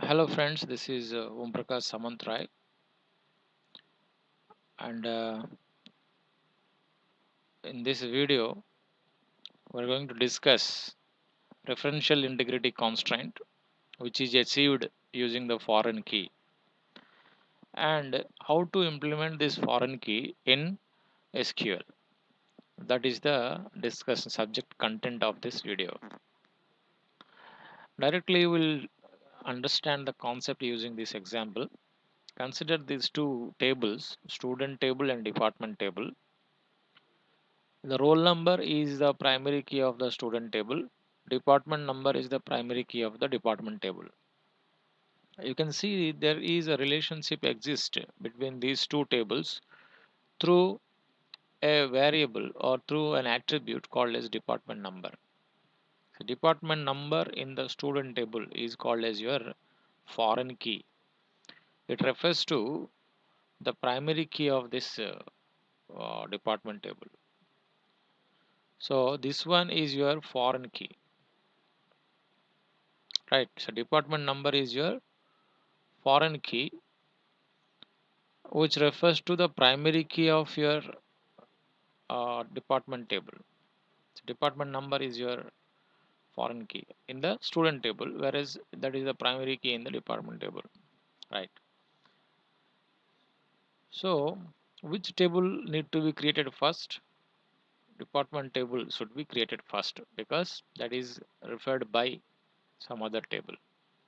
Hello friends, this is Om Prakash Samantrai, and in this video we're going to discuss referential integrity constraint, which is achieved using the foreign key, and how to implement this foreign key in SQL. That is the discussion subject content of this video. Directly we'll understand the concept using this example. Consider these two tables, student table and department table. The roll number is the primary key of the student table. Department number is the primary key of the department table. You can see there is a relationship exist between these two tables through a variable or through an attribute called as department number. So department number in the student table is called as your foreign key. It refers to the primary key of this department table. So this one is your foreign key, right? So department number is your foreign key, which refers to the primary key of your department table. So department number is your foreign key in the student table, whereas that is the primary key in the department table, right? So which table need to be created first? Department table should be created first because that is referred by some other table.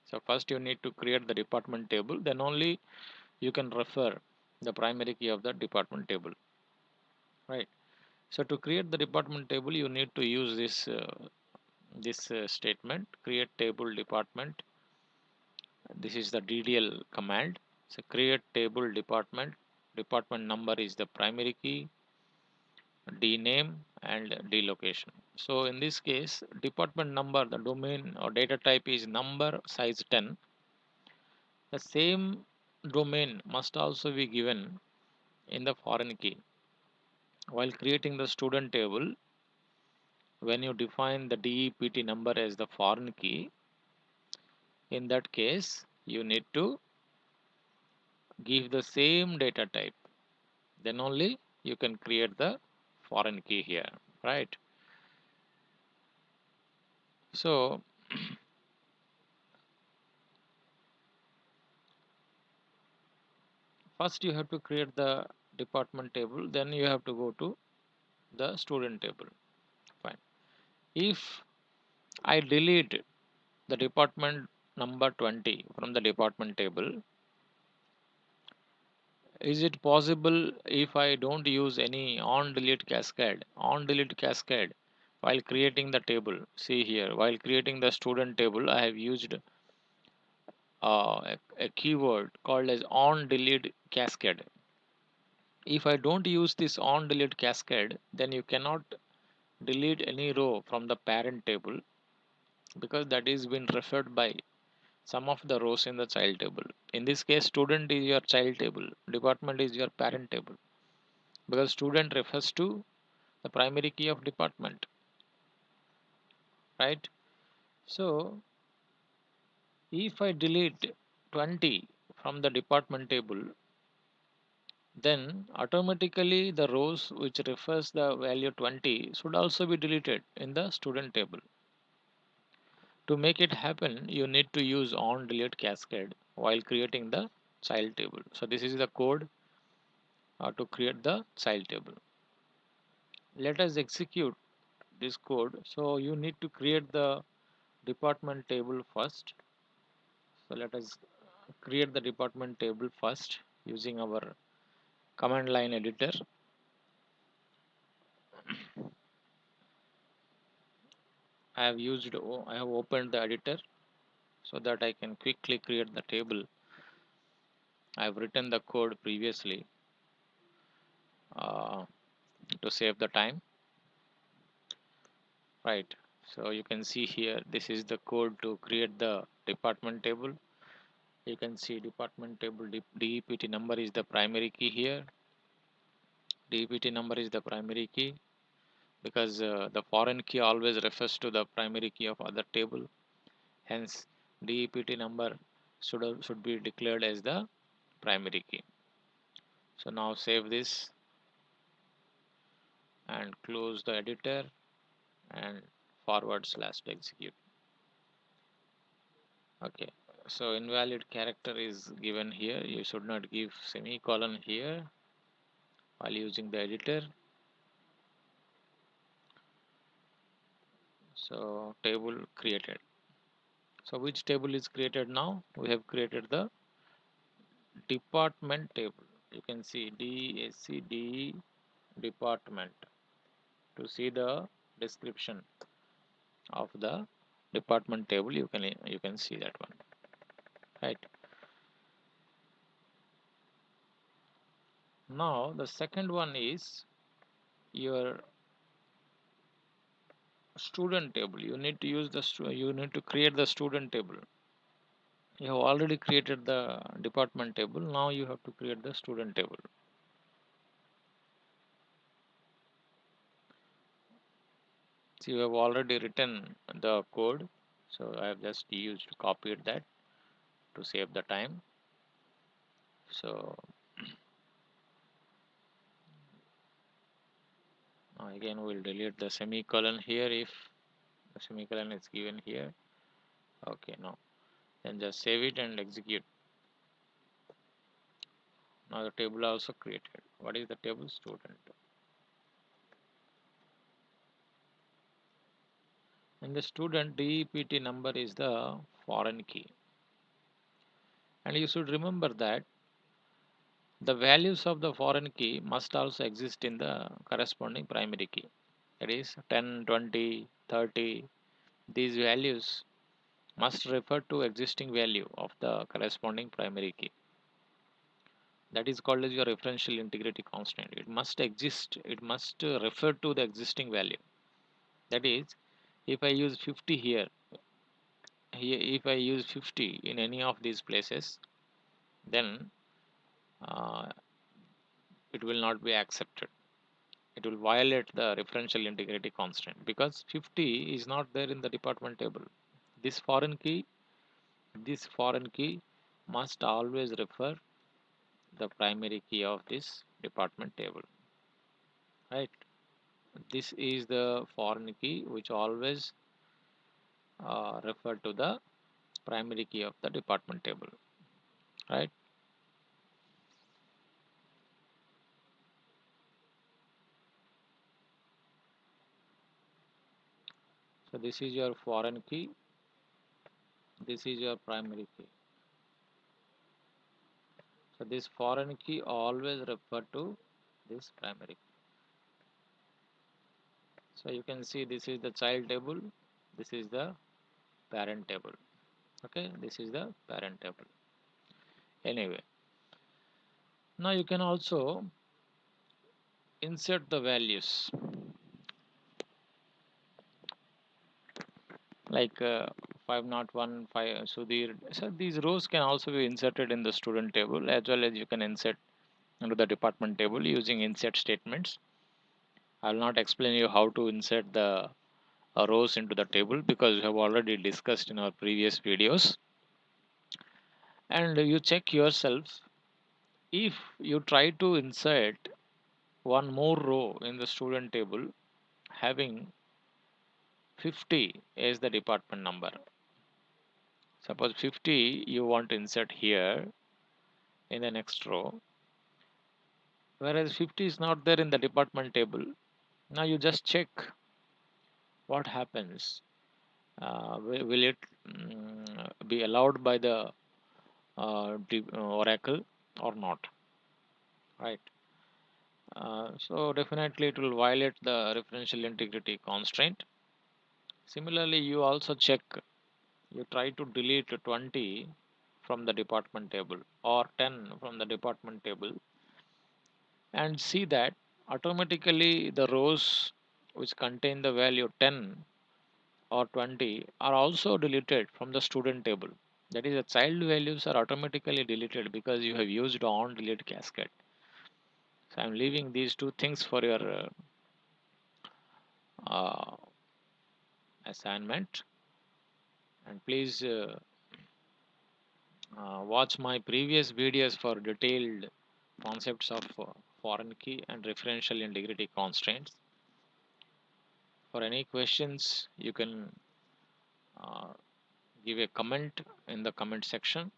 So first you need to create the department table, then only you can refer the primary key of the department table, right? So to create the department table, you need to use this statement: create table department. This is the DDL command. So create table department. Department number is the primary key, D name and D location. So in this case, department number, the domain or data type is number size 10. The same domain must also be given in the foreign key. While creating the student table, when you define the DEPT number as the foreign key, in that case you need to give the same data type, then only you can create the foreign key here, right? So first you have to create the department table, then you have to go to the student table. Fine. If I delete the department number 20 from the department table, is it possible if I don't use any on delete cascade? On delete cascade while creating the table. See here, while creating the student table, I have used a keyword called as on delete cascade. If I don't use this on delete cascade, then you cannot delete any row from the parent table because that is been referred by some of the rows in the child table. In this case, student is your child table, department is your parent table, because student refers to the primary key of department, right? So if I delete 20 from the department table, then automatically the rows which refers the value 20 should also be deleted in the student table. To make it happen, you need to use on delete cascade while creating the child table. So this is the code to create the child table. Let us execute this code. So you need to create the department table first. So let us create the department table first using our command line editor. I have opened the editor so that I can quickly create the table. I have written the code previously uh, to save the time, right? So you can see here, this is the code to create the department table. You can see department table DEPT number is the primary key here. DEPT number is the primary key because the foreign key always refers to the primary key of other table. Hence, DEPT number should be declared as the primary key. So now save this and close the editor and forward slash to execute. Okay, so invalid character is given here. You should not give semicolon here while using the editor. So table created. So which table is created now? We have created the department table. You can see DACD department to see the description of the department table. You can see that one, right? Now the second one is your student table. You need to use you need to create the student table. You have already created the department table. Now you have to create the student table. So you have already written the code. So I have just used copied that to save the time. So again we'll delete the semicolon here if the semicolon is given here. Okay, no. Then just save it and execute. Now the table also created. What is the table? Student. And the student DEPT number is the foreign key. And you should remember that the values of the foreign key must also exist in the corresponding primary key. That is 10, 20, 30. These values must refer to existing value of the corresponding primary key. That is called as your referential integrity constant. It must exist. It must refer to the existing value. That is, if I use 50 here, if I use 50 in any of these places, then uh, it will not be accepted. It will violate the referential integrity constant because 50 is not there in the department table. This foreign key, this foreign key must always refer the primary key of this department table, right? This is the foreign key which always refer to the primary key of the department table, right? So this is your foreign key, this is your primary key. So this foreign key always refer to this primary key. So you can see this is the child table, this is the parent table. Okay, this is the parent table. Anyway, now you can also insert the values like 501, 5 Sudhir. So these rows can also be inserted in the student table as well as you can insert into the department table using insert statements. I will not explain you how to insert the rows into the table because we have already discussed in our previous videos. And you check yourself, if you try to insert one more row in the student table having 50 as the department number. Suppose 50 you want to insert here in the next row, whereas 50 is not there in the department table. Now you just check what happens. Will it be allowed by the oracle or not? Right. So definitely it will violate the referential integrity constraint. Similarly, you also check. You try to delete 20 from the department table or 10 from the department table and see that automatically the rows which contain the value 10 or 20 are also deleted from the student table. That is, the child values are automatically deleted because you have used on delete cascade. So I'm leaving these two things for your uh, assignment, and please Watch my previous videos for detailed concepts of foreign key and referential integrity constraints. For any questions, you can uh, give a comment in the comment section,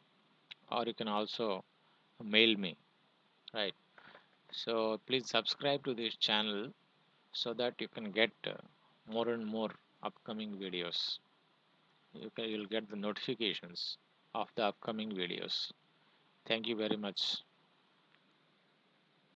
or you can also mail me, right? So please subscribe to this channel so that you can get more and more upcoming videos. You'll get the notifications of the upcoming videos. Thank you very much.